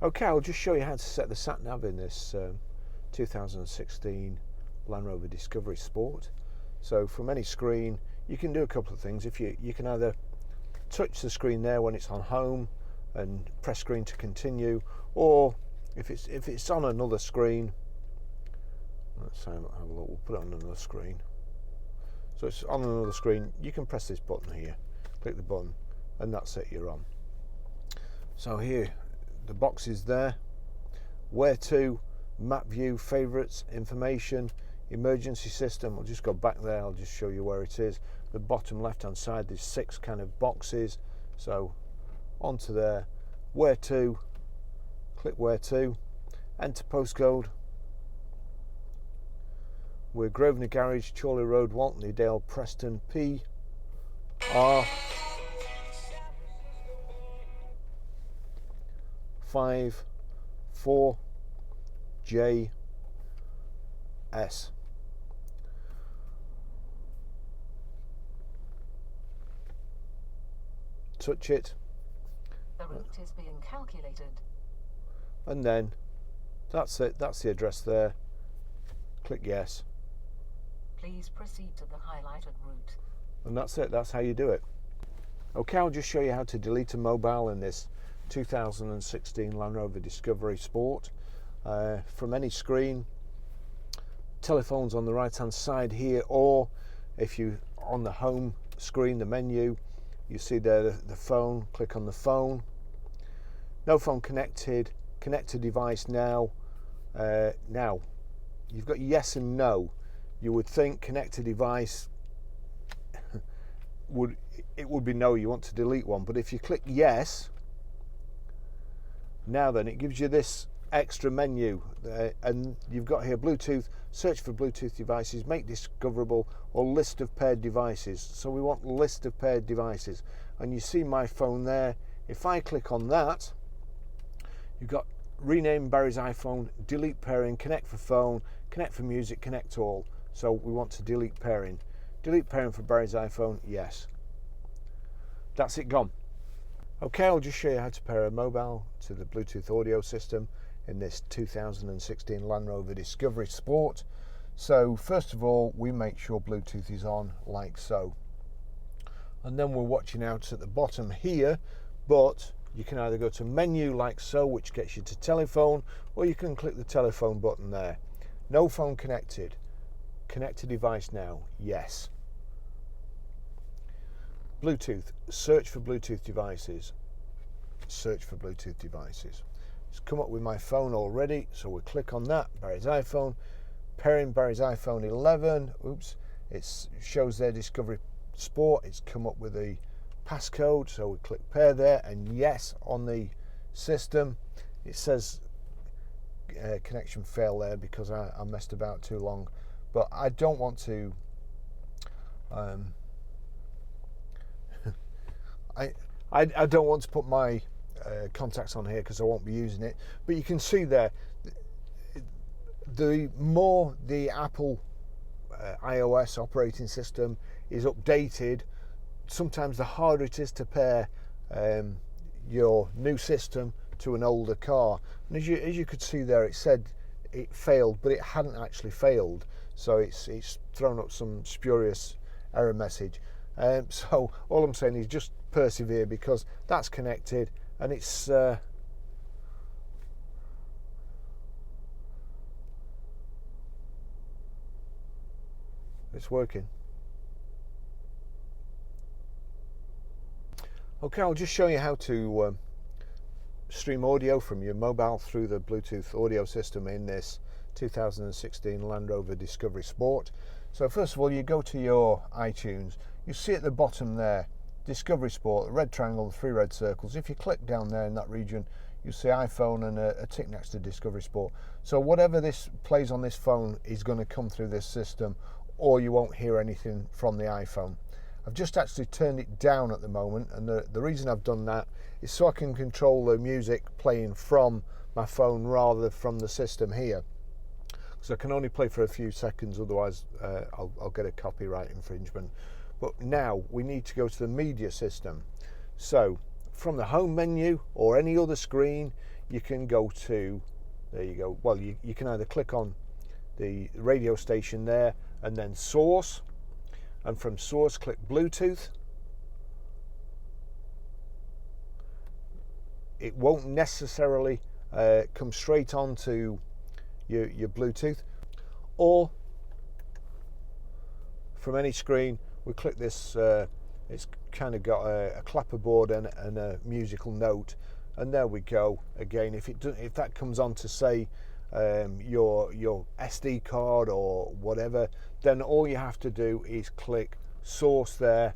Okay, I'll just show you how to set the sat nav in this 2016 Land Rover Discovery Sport. So from any screen you can do a couple of things. If you can either touch the screen there when it's on home and press screen to continue, or if it's on another screen, let's have a look, we'll put it on another screen. So it's on another screen, you can press this button here, click the button, and that's it, you're on. So here the box is there, where to, map view, favorites, information, emergency system. I'll just go back there, I'll just show you where it is. The bottom left hand side, there's 6 kind of boxes, so onto there, where to, click where to, enter postcode. We're Grosvenor Garage, Chorley Road, Walton Dale, Preston, P R 5 4 J S. Touch it. The route is being calculated. And then that's it, that's the address there. Click yes. Please proceed to the highlighted route. And that's it, that's how you do it. Okay, I'll just show you how to delete a mobile in this 2016 Land Rover Discovery Sport. From any screen, telephone's on the right hand side here, or if you on the home screen, the menu, you see there the phone, click on the phone. No phone connected, connect to device now. Now you've got yes and no. You would think connect to device would be no, you want to delete one, but if you click yes, now then it gives you this extra menu, and you've got here Bluetooth, search for Bluetooth devices, make discoverable, or list of paired devices. So we want list of paired devices, and you see my phone there. If I click on that, you've got rename Barry's iPhone, delete pairing, connect for phone, connect for music, connect all. So we want to delete pairing. Delete pairing for Barry's iPhone, yes. That's it, gone. Okay, I'll just show you how to pair a mobile to the Bluetooth audio system in this 2016 Land Rover Discovery Sport. So first of all, we make sure Bluetooth is on like so. And then we're watching out at the bottom here, but you can either go to menu like so, which gets you to telephone, or you can click the telephone button there. No phone connected. Connect to device now, yes. Bluetooth, search for Bluetooth devices. Search for Bluetooth devices. It's come up with my phone already, so we'll click on that, Barry's iPhone, pairing Barry's iPhone 11, oops, it shows their Discovery Sport, it's come up with a passcode, so we click pair there, and yes on the system. It says connection fail there because I messed about too long, but I don't want to I don't want to put my contacts on here because I won't be using it, but you can see there, the more the Apple iOS operating system is updated, sometimes the harder it is to pair your new system to an older car. And as you could see there, it said it failed, but it hadn't actually failed, so it's thrown up some spurious error message. So all I'm saying is just persevere, because that's connected and it's working. Okay, I'll just show you how to stream audio from your mobile through the Bluetooth audio system in this 2016 Land Rover Discovery Sport. So first of all, you go to your iTunes, you see at the bottom there Discovery Sport, the red triangle, the 3 red circles. If you click down there in that region, you see iPhone and a tick next to Discovery Sport. So whatever this plays on this phone is going to come through this system, or you won't hear anything from the iPhone. I've just actually turned it down at the moment, and the reason I've done that is so I can control the music playing from my phone rather than from the system here. So I can only play for a few seconds, otherwise I'll get a copyright infringement. But now we need to go to the media system. So from the home menu or any other screen, you can go to, there you go, well you can either click on the radio station there and then source, and from source click Bluetooth. It won't necessarily come straight onto your Bluetooth, or from any screen we click this, it's kind of got a clapperboard and a musical note, and there we go. Again, if that comes on to say your SD card or whatever, then all you have to do is click source there.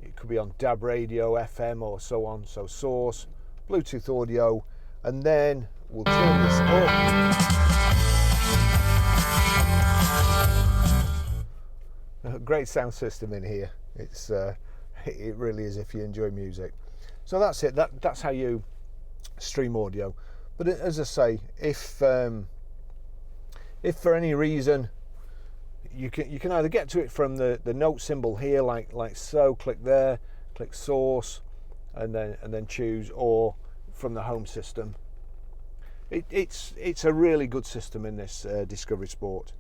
It could be on DAB radio, FM or so on. So source, Bluetooth audio, and then we'll turn this up. Great sound system in here. It really is if you enjoy music. So that's it. That's how you stream audio. But as I say, if for any reason you can either get to it from the note symbol here, like so, click there, click source, and then choose, or from the home system. It's a really good system in this Discovery Sport.